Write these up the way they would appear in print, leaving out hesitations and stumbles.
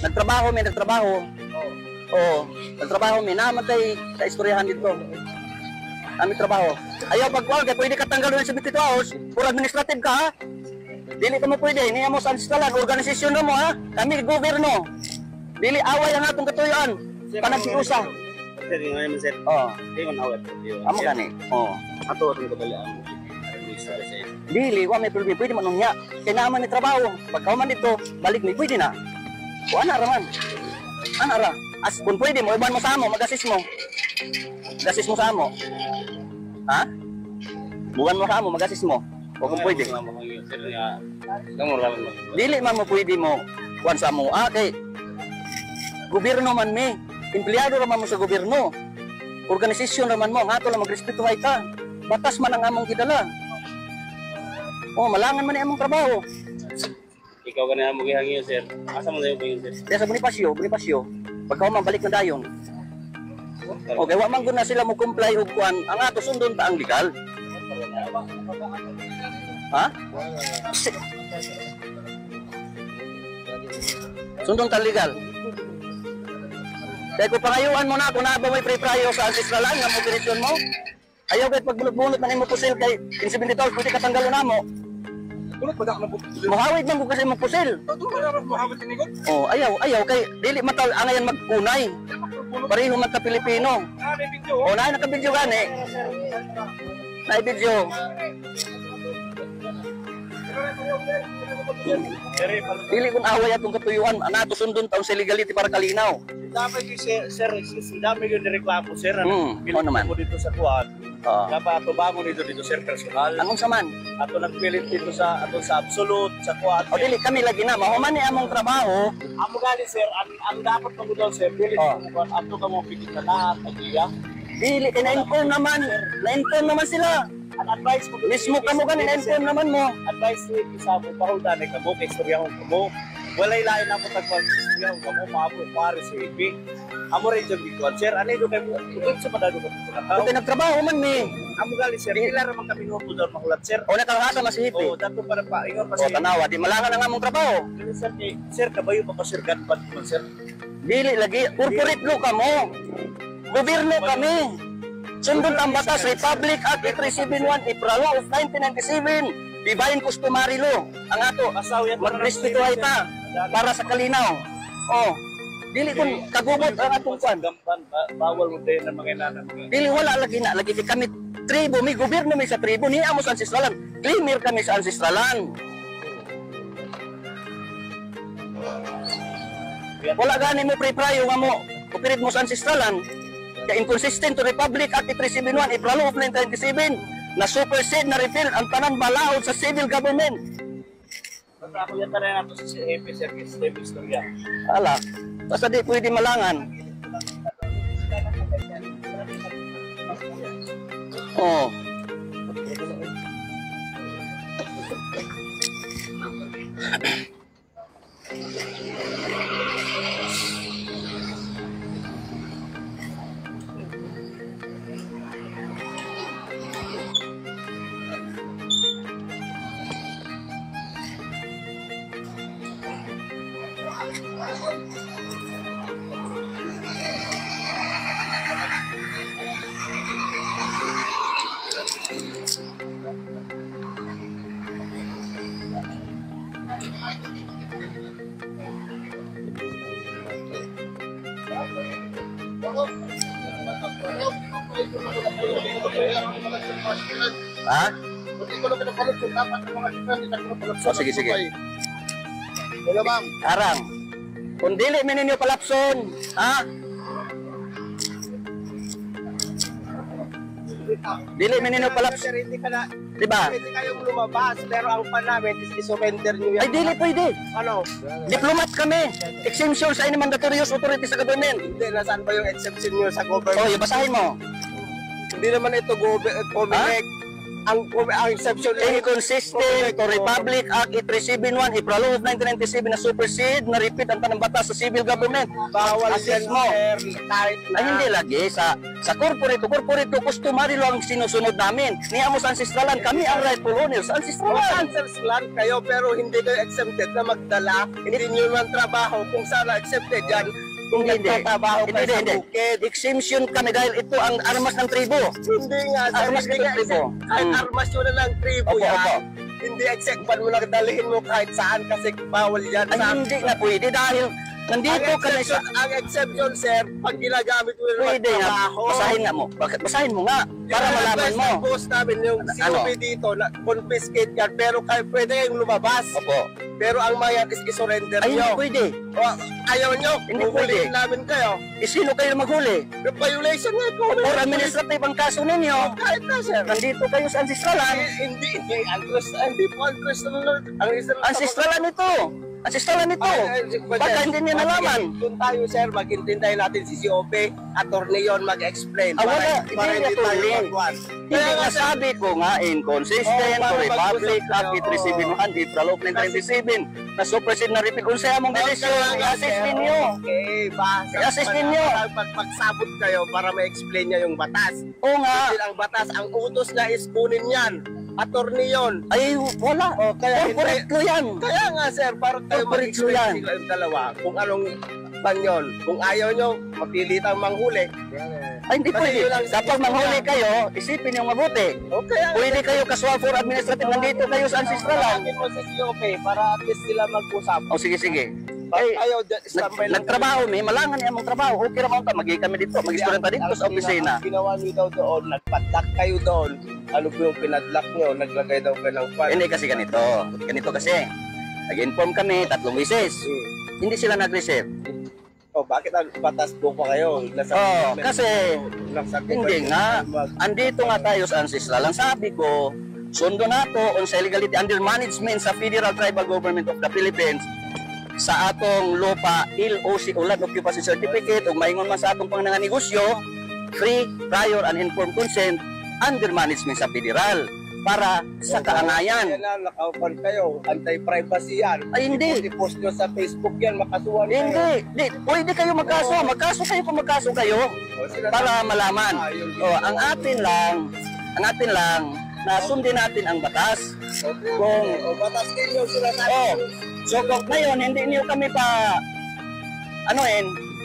Nagtrabaho, may nagtrabaho. Oo, nagtrabaho, may namatay sa istoryahan dito. Kami trabaho. Ayaw pagkuhan, kaya pwede ka tanggal ng 72 hours, for administrative ka ha. Dili ka mo pwede, niya mo sa ancestralan, organisasyon na mo ha. Kami, gobyerno. Dili away ang atong katuyuan. Panagsiusa. Sir, yung ngayon, sir. Oo. Hindi man away. Amo gani. Oo. Ato atong kabalian. Dili, wa may problema, pwede man unya. Kaya naman ni trabaho. Pagka man dito, balik mi, pwede na. O ana raman. Ana ra. As kung pwede mo, iban mo sa amo, mag-assist mo. Mag-assist mo sa amo. Ha? Buwan mo sa amo, mag-assist mo. O kung pwede. Dili man mo pwede mo. Kuwan sa amo. Kay gobyerno man mi. Empleyado raman mo sa gobyerno. Organisasyon raman mo. Nga to lang magrespeto ay ta. Batas man ang among gidala. O, malangan man ang among trabaho. Ikaw ka na magihangyo, sir. Asa mo na yung pangyo, sir? Kaya sa Bonifacio. Pagka man balik na dayon. Okay, wa man gud na sila mo comply og kuan, ang ato sundon ta ang legal. Ha? Sundon ta legal. Kaya kung pangayuan mo na, kung na ba may pre-prayo sa ancestralan nga mo operasyon mo, ayaw kahit pagbulot-bulot man mo pusil kay 70 taon, pwede katanggalon na mo. Muhawid man ko kasi mong pusil. Oh, ayaw kay dili man taw angayan magkunay. Pareho man ta Pilipino. Oh, naay naka-video gani. Naay video. Dili kun away atong katuyuan, anato sundon taon sa legality para kalinaw. Dapat yung sir, dami yung nireklamo, sir. Oo naman. Mo dito sa kuwan. Dapat ato bangon dito sir, personal. Anong saman? Ato nagpilit dito sa absolute, sa kuwan. O dili kami lagi na, mahuman ni among trabaho. Amo gali sir, ang dapat mo doon sir, pilit mo kuwan, ato ka mo pigit na lahat, agiya. Dili, na-inform naman sila. Ang advice mo Mismo kamo gani, na-inform naman mo. Advice ni isa mo, pahuldan ay kamo, kay istorya mo. Walay lain na po tagpag-istorya kamo, maabot, pare sa ipi. Amo rin dyan bikuan, sir, ano yung kayo, ito sa madado ka dito na tao. Ito nagtrabaho man mi. Amo gali sir, ilan naman kami nuto doon mahulat, sir. O nakalahasa masihipi. Oo, dato para pa, ingon pa O tanawa, di malangan ang among trabaho. Sir, kabayo pa pa sir, ganpan mo, sir. Dili lagi, corporate law kamo. Gobyerno kami. Sundon ang batas, Republic Act 371, April of 1997. Divine Customary Law. Ang ato, magrespeto ay ta para sa kalinaw. Oh, dili kun kagubot ang atong kwan. Bawal mo tayo ng mga inanan. Dili wala lagi na, lagi kami tribo, may gobyerno may sa tribo, niya mo sa ancestralan. Claimer kami sa ancestralan. Wala gani mo pre-prayo nga mo, operate mo sa ancestralan. Kaya inconsistent to Republic Act 371, April of 1997, na supersede na repeal ang tanan balaod sa civil government. Ako yan tayo nato sa CAP, sir, kasi istorya. Ala, basta di pwede malangan. Oh. Ha? Oh, sige. Hello, ma'am. Arang. Kung dili meninyo palapson, ha? Dili meninyo palapson. Hindi ka na, Diba? hindi kayo lumabas, pero ang pan namin is isurrender nyo yan. Ay, dili pwede. Ano? Diplomat kami. Exemption sa any mandatorious authority sa government. Hindi, nasaan ba yung exception nyo sa government? Oh, yung basahin mo. Hindi naman ito Comelec. Ang exception Inconsistent to Republic Act 371, April of 1997 na supersede, na repeat ang tanang batas sa civil government. bawal Assess yan, mo. sir, kahit na. Ay, hindi lagi sa Sa corporate customary lang ang sinusunod namin. Niya mo sa ancestralan, kami ang rightful owners sa ancestralan. Land kayo pero hindi kayo exempted na magdala. Hindi nyo naman trabaho kung sana exempted yan. Kung nagtatrabaho kayo sa bukid. Exemption kami dahil ito ang armas ng tribo. Hindi nga, sir. Armas Hindi ng nga, tribo. kahit armas yun na lang tribo Opo, yan. opo. Hindi exact mo lang dalhin mo kahit saan kasi bawal yan. Ay, hindi na pwede dahil nandito ka na sa... Ang exception, sir, pag ginagamit mo na Pwede nga. magtrabaho. Basahin nga mo. Bakit? Basahin mo nga. Para malaman mo. Yung post namin, yung COP dito, na confiscate yan, pero kayo pwede kayong lumabas. Opo. Pero ang mga yan is isurrender Ay, hindi nyo. pwede. O, ayaw nyo, Hindi huhulihin pwede. namin kayo. Sino kayo maghuli? Yung violation nga ito. Or administrative ang kaso ninyo. Kahit na, sir. Nandito kayo sa ancestralan. Hindi po Andres ang Ancestralan ito. Ancestralan ito. Baka hindi niya nalaman. Doon tayo, sir, maghintintay natin si COP, attorney yun, mag-explain. Ah, wala. Para Hindi hindi tayo attorney. magwan. Hindi nga sabi ko nga, inconsistent to Oh, para Republic mag-usap Act kayo. 837 April of 1997 na supersede na repeal. Kung sa'yo mong desisyon, i-assist ninyo. Okay, ba? I-assist ninyo. Pagsabot kayo para ma-explain niya yung batas. Oo nga. Dahil ang batas, ang utos na is kunin yan. Attorney yun. Ay, wala. Oh, kaya Corporate hindi- ko yan. Kaya nga, sir, para kayo Corporate mag-explain yan. sila yung dalawa. Kung anong ban yun. Kung ayaw nyo, mapilitang manghuli. Ay, hindi Kasi pwede. yun lang- Kapag manghuli kayo, isipin yung mabuti. O kaya nga, Pwede kayo kasuhan for administrative. Nandito kayo sa ancestralan. tawagin mo si COP para at least sila mag-usap. O sige, sige. Pag Ay, ayaw, standby lang. nagtrabaho mi, malangan niya mong trabaho. Okay naman ta, magi kami dito, mag-istoryan ta dito sa opisina. Ang ginawa nyo daw doon, nagpadlock kayo doon. Ano po yung pinadlock nyo? Naglagay daw kayo ng fan. Hindi kasi ganito. Ganito kasi. Nag-inform kami 3 beses. Hindi sila nag-receive. Oh, bakit ang batas po pa kayo? Oh, kasi hindi nga. Andito nga tayo sa ancestral. Ang sabi ko, sundo na to on sa illegality under management sa Federal Tribal Government of the Philippines sa atong lupa LOC o Land Occupancy Certificate ug maingon man sa atong pangnanga negosyo free, prior, and informed consent under management sa federal para sa kaangayan. Yan na, nakaupan kayo. Anti-privacy yan. Ay, hindi. I-post nyo sa Facebook yan, makasuhan kayo. Hindi, pwede kayo magkaso. Magkaso kayo kung magkaso kayo O, sila para malaman. Ang atin lang na sundin natin ang batas. Kung O, batas ninyo sila sa so kung ngayon hindi niyo kami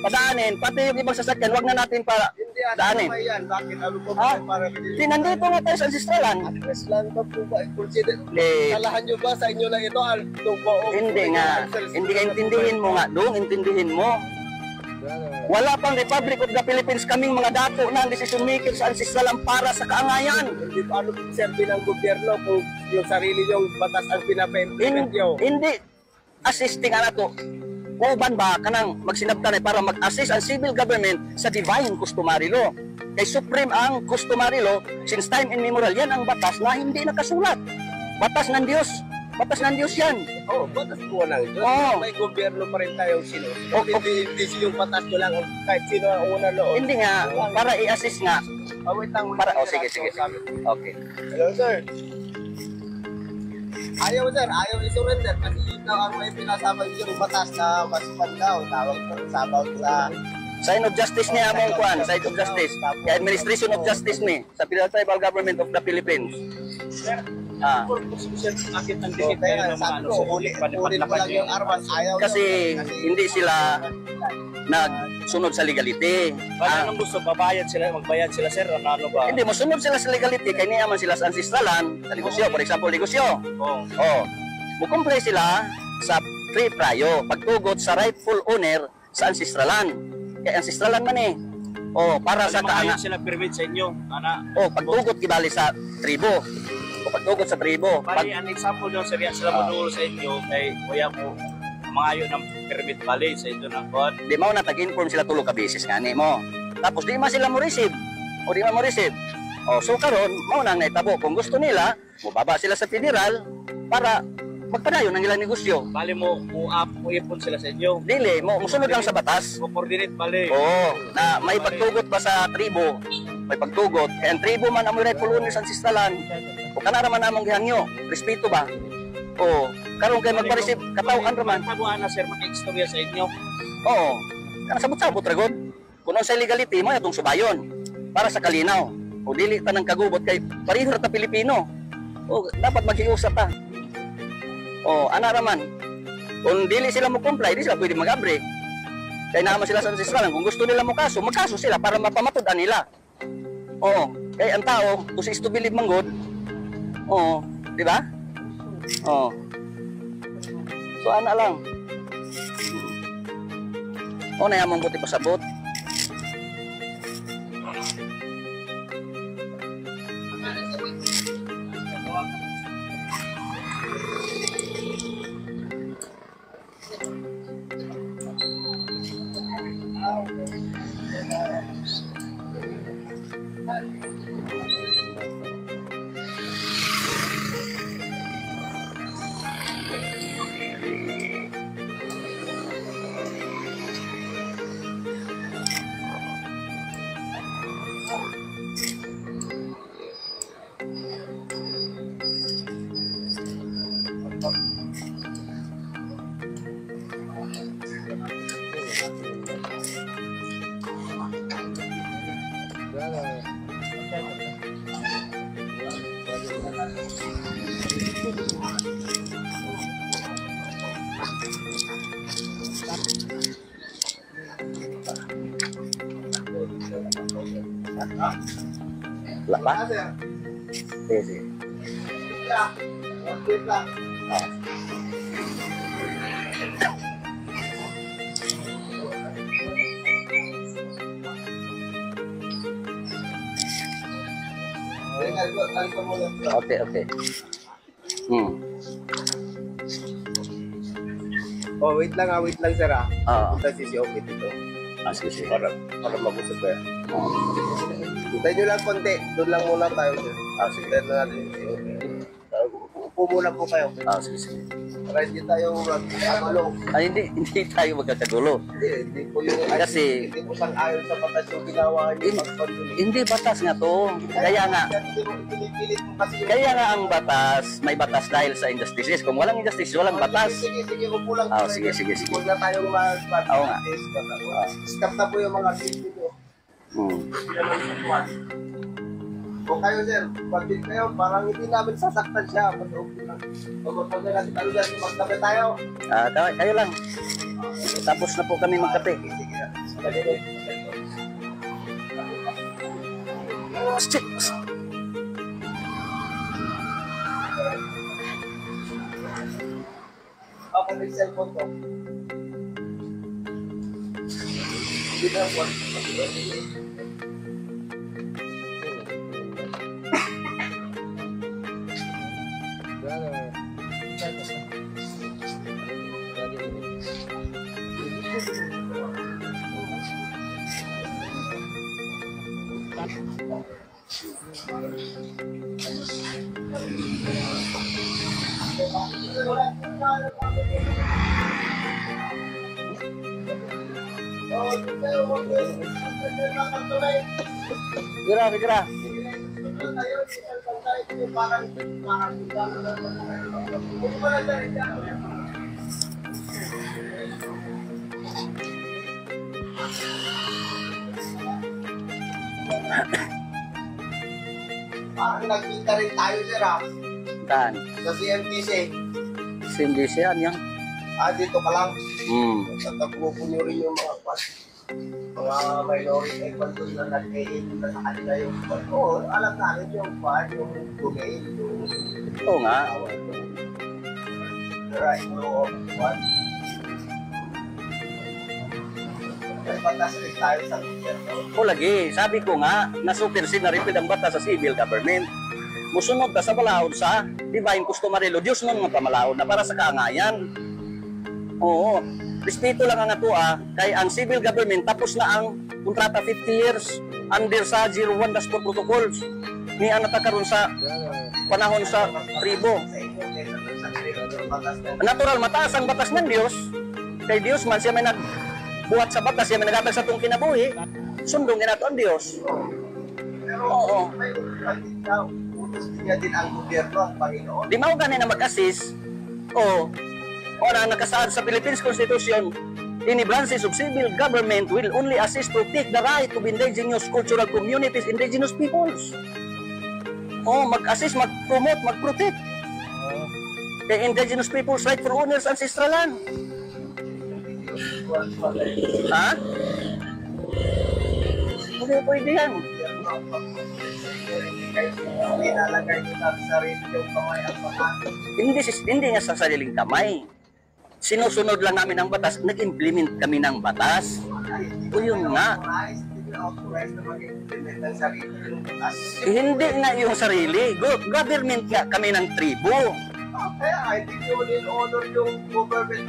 padaanin, pati yung ibang sasakyan, wag na natin pa Hindi, daanin. ano ba yan? Bakit? Ano po Ha? ba para Di nandito nga tayo sa ancestralan. address lang ba po ba? Consider, Eh, salahan nyo ba sa inyo lang ito? Ito po, hindi nga. Hindi ka intindihin mo nga, dong, intindihin mo. Wala pang Republic of the Philippines kaming mga dato na ang decision maker sa ancestralan para sa kaangayan. Hindi pa ano serbi ng gobyerno kung yung sarili yung batas ang pinapa-implement nyo. Hindi assisting ana to. Uban ba kanang magsinabtan para mag-assist ang civil government sa divine customary law. Kay supreme ang customary law since time immemorial. Yan ang batas na hindi nakasulat. Batas ng Diyos. Batas ng Diyos yan. Oh, batas po lang. Oo. May gobyerno pa rin tayong sino. Oh, Hindi yung batas nyo lang kahit sino ang una noon. Hindi nga, para i-assist nga. Wait lang. Para, sige. Okay. Hello, sir. Ayaw, sir. Ayaw i-surrender kasi yun daw ang may pinasabag yung batas na masipan daw. Tawag ko sabaw sa... Sign of justice ni among kwan, sign of justice. Kay administration of justice ni sa Federal Tribal Government of the Philippines. Sir, Ah. purpose ko sir, bakit ang So, dikit kaya kayo ng mga sabi ano, ko, sa ulit panipat ko lang yung armas. Ayaw Kasi daw. hindi sila nagsunod sa legality. Baka anong gusto, magbayad sila sir, ano ba? Hindi, masunod sila sa legality kay niyaman sila sa ancestralan, sa negosyo, for example, negosyo. Oo. Oh, mukumplay sila sa free prayo, pagtugot sa rightful owner sa ancestralan. Kay ancestralan man eh. Oh, para sa kaana. sila permit sa inyo, ana. Oh, pagtugot gibali sa tribo. O pagtugot sa tribo. Bali, an example yun sir, yan sila manulo sa inyo, kay kuya mo, mangayo ng permit bali sa inyo ng kod. Di mo na tag-inform sila tulo ka beses nga ni mo. Tapos di man sila mo receive. O di man mo receive. O so karon mao nang naitabo kung gusto nila, mubaba sila sa federal para magpadayon ang ilang negosyo. Bali mo, ipon sila sa inyo. Dili mo musunod lang sa batas. Coordinate bali. Oo, na may pagtugot pa sa tribo. May pagtugot. Kaya ang tribo man ang rightful owner sa ancestralan. O kanara man namong gihangyo. Respeto ba? O karon kay magpa-receive kataw-an raman. Tabuan na sir, maka-istorya sa inyo. Oo. Kana sabot-sabot ra gud. Kuno sa legality mo atong subayon. para sa kalinaw. O dili ta ng kagubot kay pareho ta Pilipino. O dapat maghiusap ta. O ana raman. Kung dili sila mo comply, di sila pwede mag-abre. Kaya naman sila sa ancestral. Kung gusto nila mo kaso, magkaso sila para mapamatudan nila. Oo. Kaya ang tao, to is to believe man God. Oo. Di ba? Oo. So ana lang. O na yamang buti pasabot. Wala pa? Sige. Okay, okay. Oh, wait lang sir ah. Oo. Punta si Oki dito. Sige, sige. Para mag-usap ko yan. Hintay nyo lang konti. Doon lang muna tayo sir. Sige. Hintay na natin si Oki. Upo muna po kayo. Sige, sige. Para hindi tayo magkagulo. Ay, hindi tayo magkakagulo. Hindi po yung... Kasi- Hindi po sang-ayon sa batas yung ginawa niyo. Hindi batas nga to. Kaya nga, Pinipilit mo kasi yung... kaya nga ang batas, may batas dahil sa injustices. Kung walang injustice, walang batas. Sige, upo lang. Sige. Huwag na tayong mag-party. Oo nga. Stop na po yung mga kids dito. Kung kayo sir, pag-din kayo, parang hindi namin sasaktan siya. Pag natin ano dyan, magtabi tayo. Kayo lang. Tapos na po kami magkape. Ako may cellphone ko. Hindi na po. Kira. Parang nagkita rin tayo sir ah. Saan? Sa CMTC. CMDC yan. Dito ka lang. Hmm. Pagkakupo nyo rin yung mga minority control na nag-e-in na sa kanila yung oo, alam namin yung part, yung domain, yung Oo nga. the right law of what. May batas rin tayo sa gobyerno. O lagi, sabi ko nga, nasupersin na repeal ang batas sa civil government. Musunod ka sa balaod sa divine customary law. Diyos nun nga pamalaod na para sa kaangayan. Oo. Respeto lang ang ato kay ang civil government tapos na ang kontrata 50 years under sa 01-4 protocols. Ni ang natakaroon sa panahon sa tribo. Natural, mataas ang batas ng Diyos. Kay Diyos man, siya may nagbuhat sa batas, siya may nagabal sa itong kinabuhi. Sundong ginato ang Diyos. Oo. May utos niya din ang gobyerno, ang Panginoon. Di mao ganin na mag-assist. O na nakasaad sa Philippines Constitution, any branches of civil government will only assist protect the right of indigenous cultural communities, indigenous peoples. Oh, mag-assist, mag-promote, mag-protect. The indigenous people's right for owners ancestral land. Ha? Hindi pwede yan. Nilalagay nyo sa sarili yung kamay ang pangako. Hindi nga sa sariling kamay. Sinusunod lang namin ang batas, nag-implement kami ng batas. O yun nga. Hindi nga yung sarili. Government nga kami ng tribo. Kaya hindi nyo in-honor yung government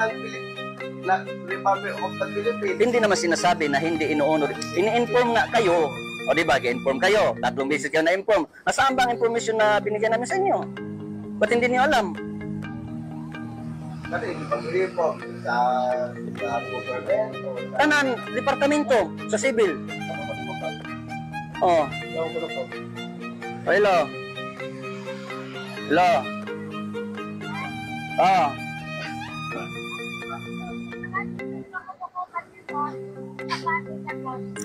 ng Republic of the Philippines. Hindi naman sinasabi na hindi ino-honor. Ini-inform nga kayo. O di ba, inform kayo. 3 beses kayo na-inform. Nasaan ba ang information na binigyan namin sa inyo? Ba't hindi niyo alam? Kasi pag-report sa government o sa Tanan, departamento, sa civil. Oh, hello. Hello. Oh.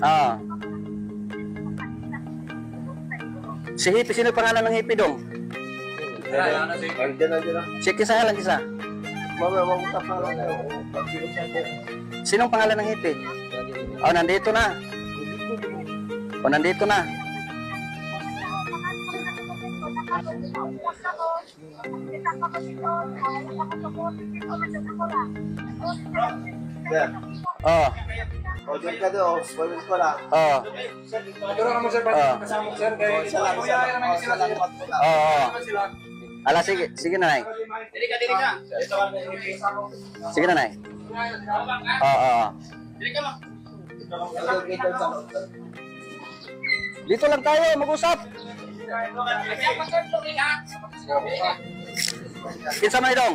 Ah. Si Hippie, sino pangalan ng Hippie dong? Si Kisa lang, Kisa. mag-usap na lang kayo. Pag-usap na. Sinong pangalan ng Hippie? Oh, nandito na. Oh, nandito na. Sir, Oh. o dyan ka doon. Pwede ko lang. Oh. Pero naman sir, Ah. kasama ko sir, kaya Salamat po lang. Oh. Ala, sige, sige na, Nay. Dili ka. Sige na, Nay. Oo. Dito lang tayo, mag-usap. Kinsa man idong?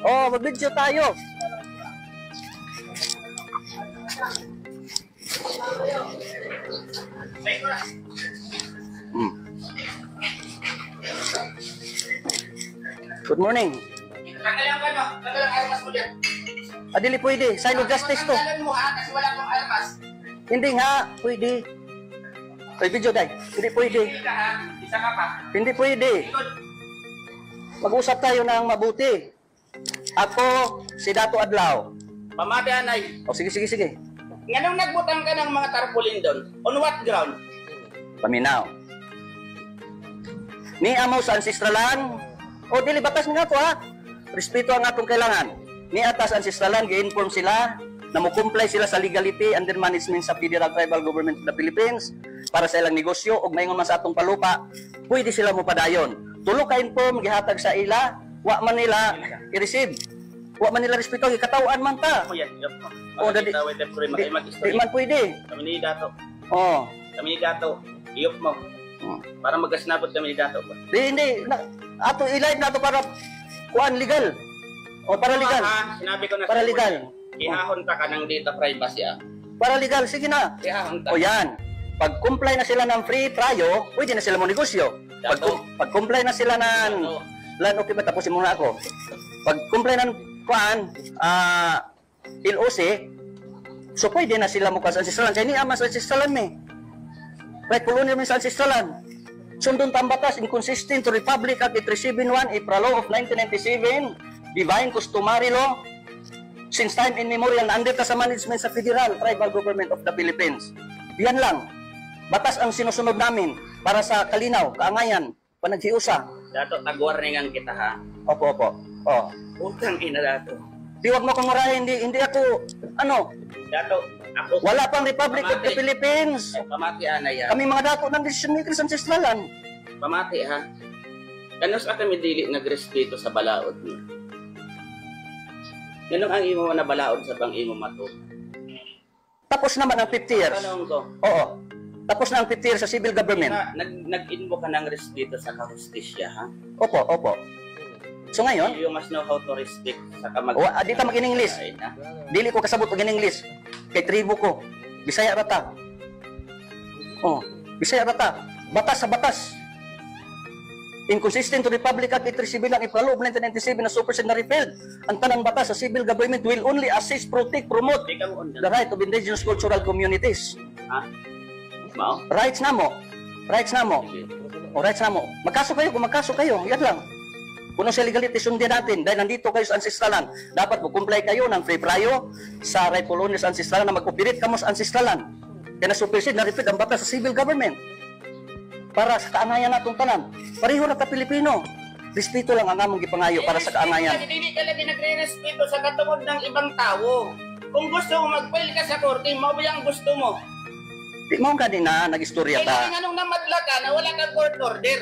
Oh, mag-video tayo. Hmm. Good morning. Adili pwede, silent justice to. Hindi nga, pwede. Ay, video dahil. Hindi pwede. Hindi pwede. Mag-usap tayo ng mabuti. Ako, si Dato Adlaw. Pamati anay, O, sige, sige, sige. nganong nagbutang ka ng mga tarpaulin doon? On what ground? Paminaw. Ni amo sa ancestralan. O, dili batas nga to ha. Respeto ang atong kailangan. Ni atas ancestralan, gi-inform sila na mo-comply sila sa legality under management sa Federal Tribal Government of the Philippines para sa ilang negosyo o mayngon man sa atong palupa, pwede sila mo padayon. Tulo ka inform, gihatag sa ila, wa man nila i-receive. Wa man nila respeto, gikatawan man ta. Ako yan, yup. Oh, dadi- Makakita, wait, puri, Di, di mag-history. man pwede. Kami ni Dato. Oh. Kami ni Dato. Iyop mo. Para magasnabot kami ni Dato. Hindi. Ato i-live na to para kuan legal. O para legal. Sinabi ko na Para sa legal. Ihahon ka ng data privacy ah. Para legal, sige na. Ihahon ka. O yan. Pag comply na sila ng free trial, pwede na sila mo negosyo. Pag comply na sila ng lan okay ba tapusin muna ako. Pag comply ng kuan LOC, so pwede na sila mo sa ancestralan. Kaya ni ama sa ancestralan me. Right, pulunin mo sa ancestralan. Sundon tambatas, inconsistent to Republic Act 371, April Law of 1997, Divine Customary Law, since time immemorial na under sa management sa Federal Tribal Government of the Philippines. Yan lang. Batas ang sinusunod namin para sa kalinaw, kaangayan, panaghiusa. Dato, tag-warningan kita ha. Opo, opo. Oh. Utang ina Dato. Di wag mo kong marahin, hindi ako, Dato, ako. wala pang Republic of the Philippines. Pamati anay ha. Kami mga dato ng decision makers sa ancestralan. Pamati ha. Kanos ka kami dili nagrespeto sa balaod niya. Ganun ang imo na balaod sa pang imo mato. Tapos naman ang 50 years. Tanong ko, Oo. Tapos na ang 50 years sa civil government. nag-invo ka ng respeto sa kahustisya ha. Opo, opo. So ngayon, You must know how to respect sa kamag... di ta mag-in-English. Dili ko kasabot pag in-English. Kay tribo ko. Bisaya rata. Oh, Bisaya rata. Batas sa batas. Inconsistent to Republic Act 837 ang Ipalo of 1997 na supersede na repealed. Ang tanang batas sa civil government will only assist, protect, promote Di ka mo undan. the right of indigenous cultural communities. Ha? Mao? Rights na mo. Rights na mo. Sige. O rights na mo. Magkaso kayo kung magkaso kayo. Yan lang. Kung sa legality, sundin natin. Dahil nandito kayo sa ancestralan. Dapat mag-comply kayo ng free prayo sa rightful owners sa ancestralan na mag-operate kamo sa ancestralan. Kaya na-supersede, na-repeat ang batas sa civil government. Para sa kaangayan natong tanan. Pareho na ka Pilipino. Respeto lang ang among gipangayo para sa kaangayan. Hindi ka lagi nagre-respeto sa katungod ng ibang tao. Kung gusto mo mag-file ka sa korte, mabuhay ang gusto mo. Di mo kanina nag-istorya Kailangan ta. anong namadla ka na wala kang court order.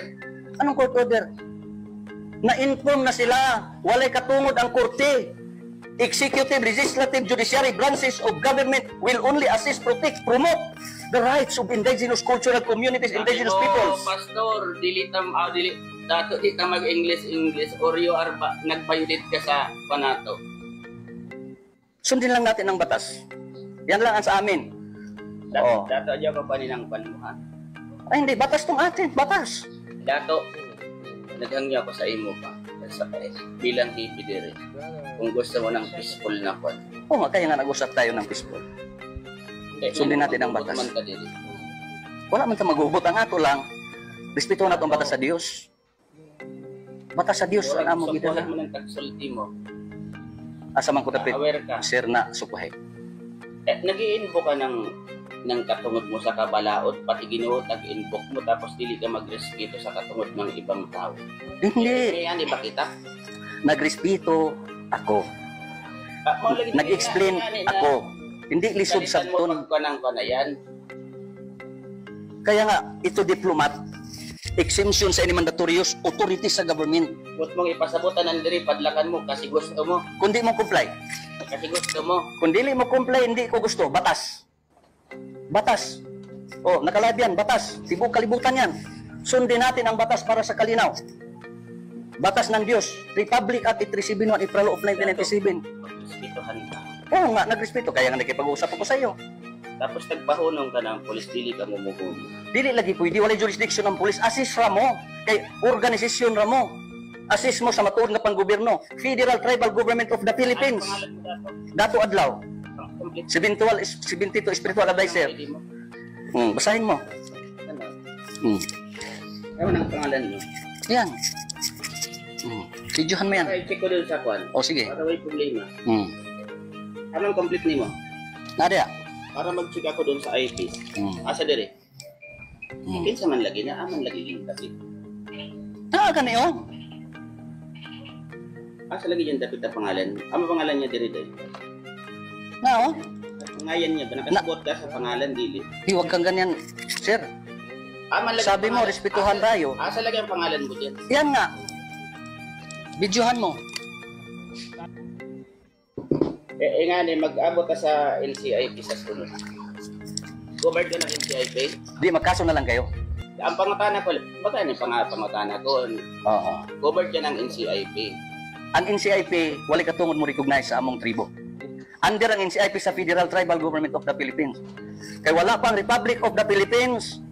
Anong court order? Na-inform na sila. Walay katungod ang korte. Executive, legislative, judiciary branches of government will only assist, protect, promote the rights of indigenous cultural communities, indigenous peoples. Pastor, dili dato di ka mag-English or you are nag-violate ka sa panato. Sundin lang natin ang batas. Yan lang ang sa amin. Oo. Dato adyo ka pa nilang panuha. Ay hindi, batas tong atin. Batas. Dato, naghangyo ako sa imo pa. Bilang hippie dire. Kung gusto mo ng peaceful na kwan. Oo nga, kaya nga nag-usap tayo ng peaceful. Sundin natin ang batas. Man ka diri. Wala man ta mag-ubot. Ang ato lang, respeto na itong batas sa Diyos. Batas sa Diyos ang among Support gidala. mo ng tagsulti mo. Asa man ko tapit, Aware ka. sir na sukuhay. Nag-i-invoke ka ng katungod mo sa kabalaod, pati Ginoo tag-invoke mo tapos dili ka magrespeto sa katungod ng ibang tao. Hindi. Kaya ba kita? Nagrespeto ako. Nag-explain ako. Hindi lisod sa ton. Ka na yan. Kaya nga, ito diplomat, exemption sa any mandatorious authorities sa government. Huwag mong ipasabutan ng diri, padlakan mo kasi gusto mo. Kundi mo comply. Kasi gusto mo. Kung dili mo comply, hindi ko gusto. Batas. Batas. O, nakalive yan, batas. Tibok kalibutan yan. Sundin natin ang batas para sa kalinaw. Batas ng Diyos. Republic Act 837 April of 1997. Respetuhan ka. Oo nga, nagrespeto. Kaya nga nakipag-uusap ako sa iyo. Tapos nagpahunong ka ng polis, dili ka mumuhuli. Dili lagi pwede, wala jurisdiction ng pulis. Assist ra mo. Kay organisasyon ra mo. Assist mo sa matuod nga panggobyerno. Federal Tribal Government of the Philippines. Pangalan mo dato? Dato Adlaw. Ang complete 72 Spiritual Advisor. ID mo. Basahin mo. Ano? Hmm. Ano ang pangalan mo? Yan. Videohan mo yan. Okay, check ko dun sa kwan. O sige. Para may problema. Hmm. Anong complete nimo? Nadia. Para mag-check ako dun sa IP. Asa dire? Kinsa man lagi na, aman lagi yung tapit. Gani oh. Asa lagi yung tapit na pangalan? Ano pangalan niya dire doy? Na oh. Ngayon niya, ba nakasabot ka sa pangalan dili? Huwag kang ganyan, sir. Aman lagi Sabi mo, pangalan. respetuhan tayo. Asa lagi ang pangalan mo diyan? Yan nga. Videohan mo. Nga ni, mag-abot ka sa NCIP sa sunod. Covered ka ng NCIP? Di, magkaso na lang kayo. Ang pangutana ko, baka ni pangutana ko, Oo. covered ka ng NCIP. Ang NCIP, wala katungod mo recognize sa among tribo. Under ang NCIP sa Federal Tribal Government of the Philippines. Kay wala pang Republic of the Philippines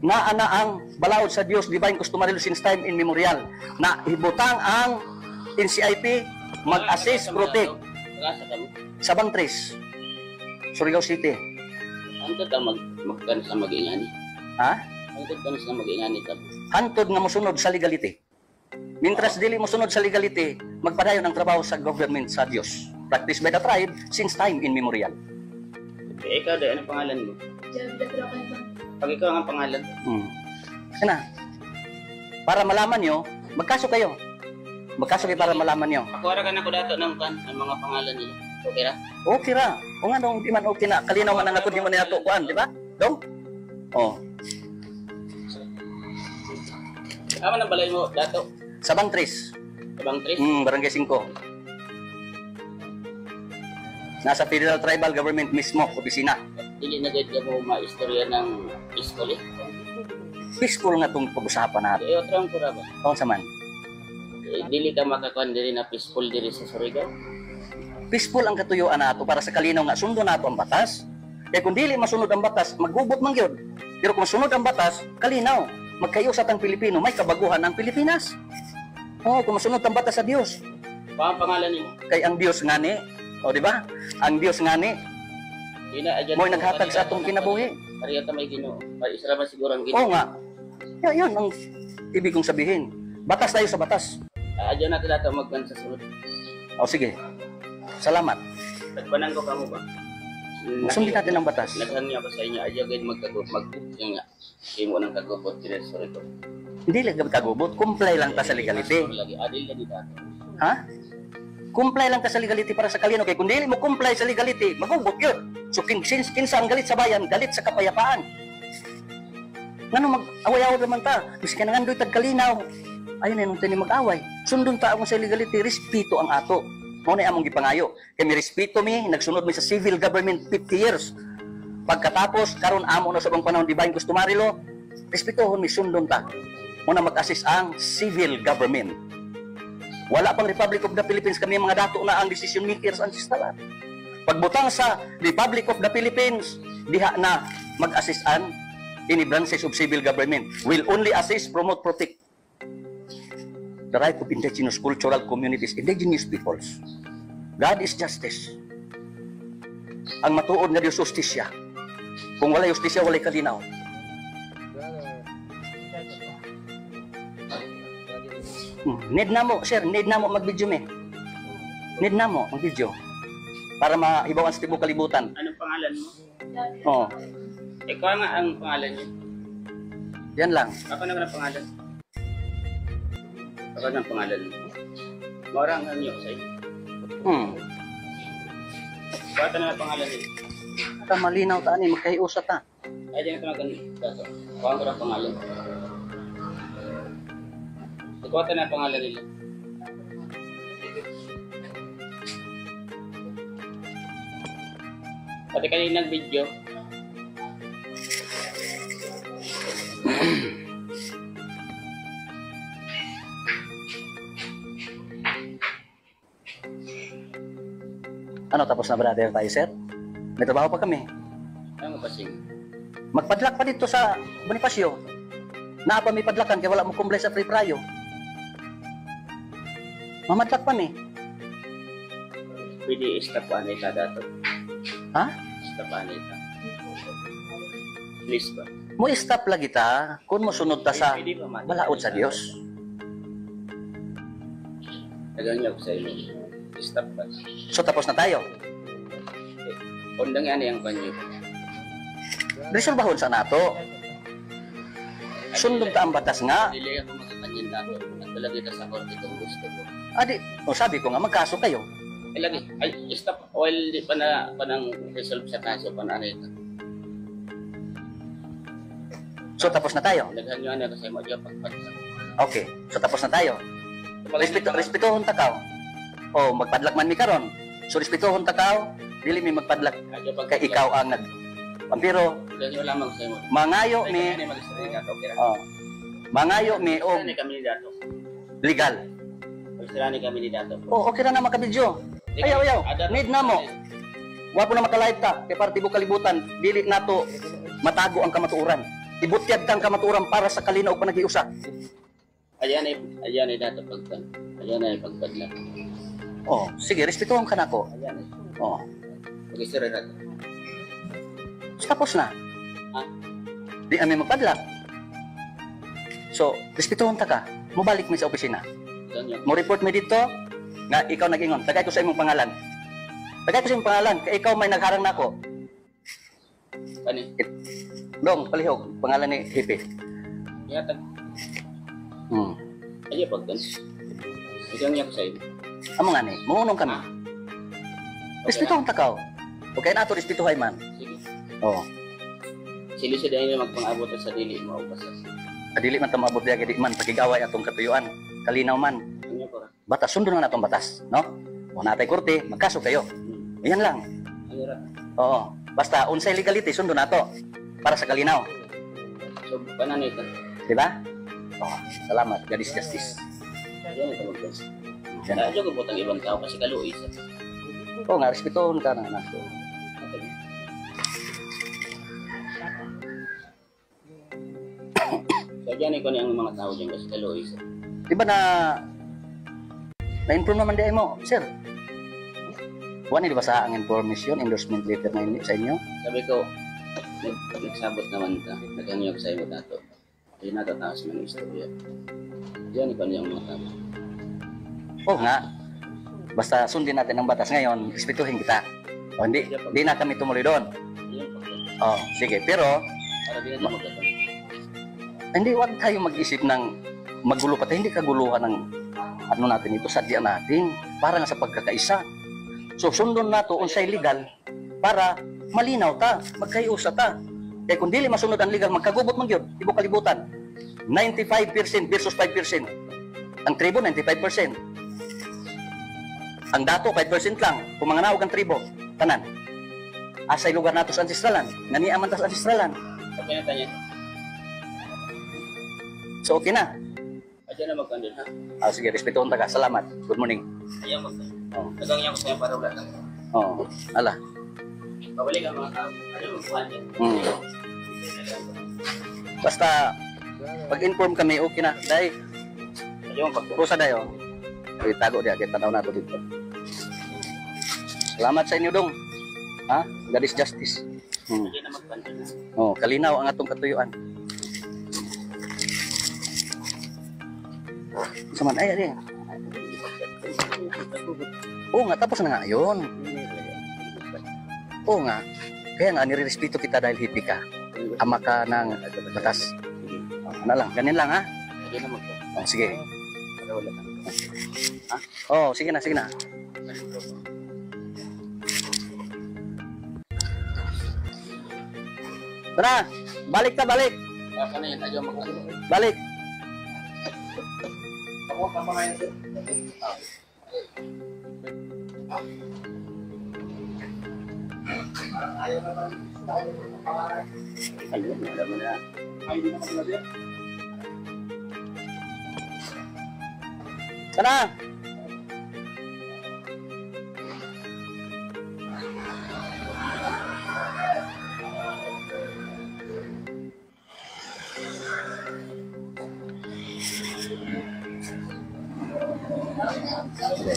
na ana ang balaod sa Dios divine customary law since time immemorial na hibutang ang NCIP mag-assist, protect Asa ka mo? sa Bangtres, Surigao City. Antod ka magkanos na mag-ingani. Ha? Antod ka na mag-ingani ka. Hantod nga mosunod sa legality. Mintras dili mosunod sa legality, magpadayon ang trabaho sa government sa Dios. Practice by the tribe since time immemorial. Ikaw dahil, anong pangalan mo? Pag ikaw ang pangalan, Yan na. Para malaman nyo, magkaso kayo. Magkaso kayo para malaman nyo. pakuwara ka na ko dato ng ang mga pangalan nila. Okay ra? Okay ra. O nga dong, di man okay na. Kalinaw man ang ako, di man na ito kuhan, di ba? Dong? Oh. Ama nang balay mo dato? Sa Bangtres. Ibang tres? Barangay 5. Nasa Federal Tribal Government mismo, opisina. Dili na gayud ka mo maistorya ng iskoli? Peaceful nga itong pag-usapan natin. Iyo, trang ko ra ba? O sa man. Dili ka makakuan diri na peaceful diri sa Surigao? Peaceful ang katuyuan nato para sa kalinaw nga sundo nato ang batas. Kaya kung dili masunod ang batas, maggubot man gyud. Pero kung sunod ang batas, kalinaw. magkayusat ang Pilipino, may kabaguhan ang Pilipinas. Oh, kung masunod ang batas sa Dios. Pa ang pangalan niyo? Kay ang Dios ngani, o di ba? Ang Dios ngani, mo'y naghatag sa atong kinabuhi. Kariya ta may Ginoo. May isa man siguro ang Oo Ginoo. nga. Yan ang ibig kong sabihin. Batas tayo sa batas. Adyo natin dato magban sa sunod. O sige. Salamat. Nagbanang ko kamo ba? Sundin natin ang batas. Naghan niya ba sa inyo? Adyo gayud magkagupag nga. Imo nang kagupot sorry ko. Hindi lang kagubot. Comply lang ta sa legality. Lagi adil ka dito. Ha? Comply lang ta sa legality para sa kalino. Kaya kung dili mo comply sa legality, magubot yun. So kinsa ang galit sa bayan, galit sa kapayapaan. Ngano mag-away-away naman ta? Miskin nga ndoy tag kalinaw. Ayun na nung tani mag-away. Sundon ta akong sa legality, respeto ang ato. Mao na among gipangayo. Kay mi respeto mi, nagsunod mi sa civil government 50 years. Pagkatapos karon amo na sa bang panahon divine customary law, respetuhon mi sundon ta. Muna mag-assist ang civil government. Wala pang Republic of the Philippines, kami mga dato na ang decision makers ang sistalan. Pagbutang sa Republic of the Philippines, diha na mag-assist ang any branches of civil government will only assist, promote, protect the right of indigenous cultural communities, indigenous peoples. God is justice. Ang matuod nga Dios justisya. Kung wala justisya, wala kalinaw. Need na mo, sir, need na mo mag-video me. Need na mo mag-video. Para mahibawan sa tibok kalibutan. Anong pangalan mo? Oh, Ikaw nga ang pangalan niyo. yan lang. Ako naman ang pangalan. Ako na ang pangalan mo. Maurang ang niyo sa'yo. Bata na ang pangalan niyo. Ta malinaw ta ani magkahiusa ta. Ay, dyan ito na ganito. Kuha ko ang pangalan. Kuha na ang pangalan nila. Pati kaninang video, Ano tapos na brother tayo, sir? May trabaho pa kami. ano kasing? Magpadlak pa dito sa Bonifacio. Naa pa may padlakan kaya wala mo kumblay sa free prayo. Mamadlak pa mi. Pwede istapan ita dato. Ha? Istapan ita. Please ba? Mo stop lagi ta kung mo sunod ta sa Pwede ba man? balaod sa Dios. Nagangyag sa inyo. Stop ba? So tapos na tayo. Undang yan yung banyo. Resolbahon sa nato. Sundot ta ang batas nga. Dili ako magkakanyin dato. Nagtalagay ka sa korte kung gusto ko. Adi, o sabi ko nga magkaso kayo. Ay lagi. Ay, stop. While di pa na panang resolve sa kaso pa na ito. So tapos na tayo. Naghan nyo ano kasi mo dyan pagpatsa. Okay. So tapos na tayo. Respetuhon ta kaw. O magpadlak man mi karon. So respetuhon ta kaw, dili mi magpadlak kay ikaw ang nag Pampiro, Dahil nyo lamang sa imo. mangayo May mi mag-isari ka to. oh, mangayo mi og Mag-isari kami ni dato. legal. Mag-isari kami ni dato. Oh, okay ra na makabidyo. Ayaw. Need na mo. Wa po na makalive ta kay para tibok kalibutan, dili nato matago ang kamatuoran. Ibutyag kang kamatuoran para sa kalinaw ug panaghiusa. Ayan ay dato pagpan. Ayan ay pagpadla. Oh, sige, respetuhon ka nako. Ayan ay. Oh, Mag-isari na to. tapos na. Ha? Di kami magpadlak. So, respetuhon ta ka. Mubalik mi sa opisina. Doon yun. Mo report mi dito nga ikaw nag-ingon. Tagay ko sa imong pangalan. Tagay ko sa imong pangalan kay ikaw may nagharang nako. Kani? Dong, palihog, pangalan ni Hipe. Ingatan. Hmm. Ayan pagpan. Ikaw niya ko sa iyo. Amo nga ni, munong kami. Respetuhon ta ka. Okay na to respetuhay man. Sige. Oh, Sili siya dahil magpang-abot sa dili mo upasas. kadili man ta maabot diya di man pakigaway atong katuyuan. Kalinaw man. Ano ko ra? Batas sundon na natong batas, no? O natay korte, magkaso kayo. Yan lang. Ano ra? Oo. Basta unsay legality sundon nato para sa kalinaw, So, panan ito. di ba? Oh, salamat. God is justice. Ayan ito magpas. Yan. Adyo ko butang ibang tao kasi kaluoy sa. Oo nga, respetuhon ka na nato. So, Diyan ko ang mga tao dyan kasi Eloise. Di ba na-inform naman di mo, sir? Wala di ba sa ang information, endorsement letter na sa inyo? Sabi ko, nagsabot naman ka, naganyog sa iyo dato. Hindi natataas man yung istorya. Diyan ko ang mga tao. Oo nga. Basta sundin natin ang batas ngayon, respetuhin kita. O hindi na kami tumuloy doon. Ayun po. Oh, sige. Pero, Para di na magkatong. hindi, wag tayo mag-isip ng magulo pa tayo. Hindi kaguluhan ng ano natin ito, sadya natin. Para nga sa pagkakaisa. So, sundon na to unsay legal para malinaw ta, magkayusa ta. Kaya kung dili masunod ang legal, magkagubot man yun, ibo kalibutan. 95% versus 5%. Ang tribo, 95%. Ang dato, 5% lang. Kung mga naog ang tribo, tanan. Asay lugar nato sa ancestralan. Naniaman ta sa ancestralan. Okay na tayo. So, okay na. Diyan na magkandun ha. Sige, respetuhon ta ka. Salamat. Good morning. Ayaw magkandun. Oh. Naganyog sa iyo para wala ka. Oh, ala. Pabalik ang mga tao. Ayaw magkuhan yan. Basta, pag-inform kami, okay na. Dahil, Ayaw magkandun. kusa dayo. Itago diya, kita tanaw nato dito. Salamat sa inyo, Dong. Ha? God is justice. Diyan na magkandun ha. Oh, kalinaw ang atong katuyuan. Saman, ay. Oo nga, tapos na nga yun. Oo nga. Kaya nga, nirerespeto kita dahil hippie ka. Ama ka ng batas. Ano lang, ganyan lang ha? Diyan na magkandun. Oh, sige. Para wala ka. Oh, sige na, sige na. Tara, balik ka, balik. Kaya na yan. Ayaw magkandun. Balik. Ayun, alam mo na. Tara.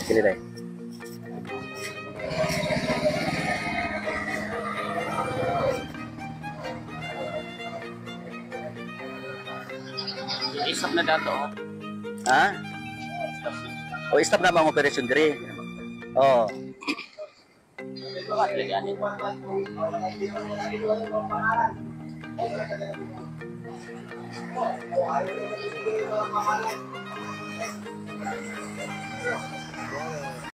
Sige, dai. Isap na dato. Ha? O stop na ba ang operasyon diri? Oh. Bakit liganin?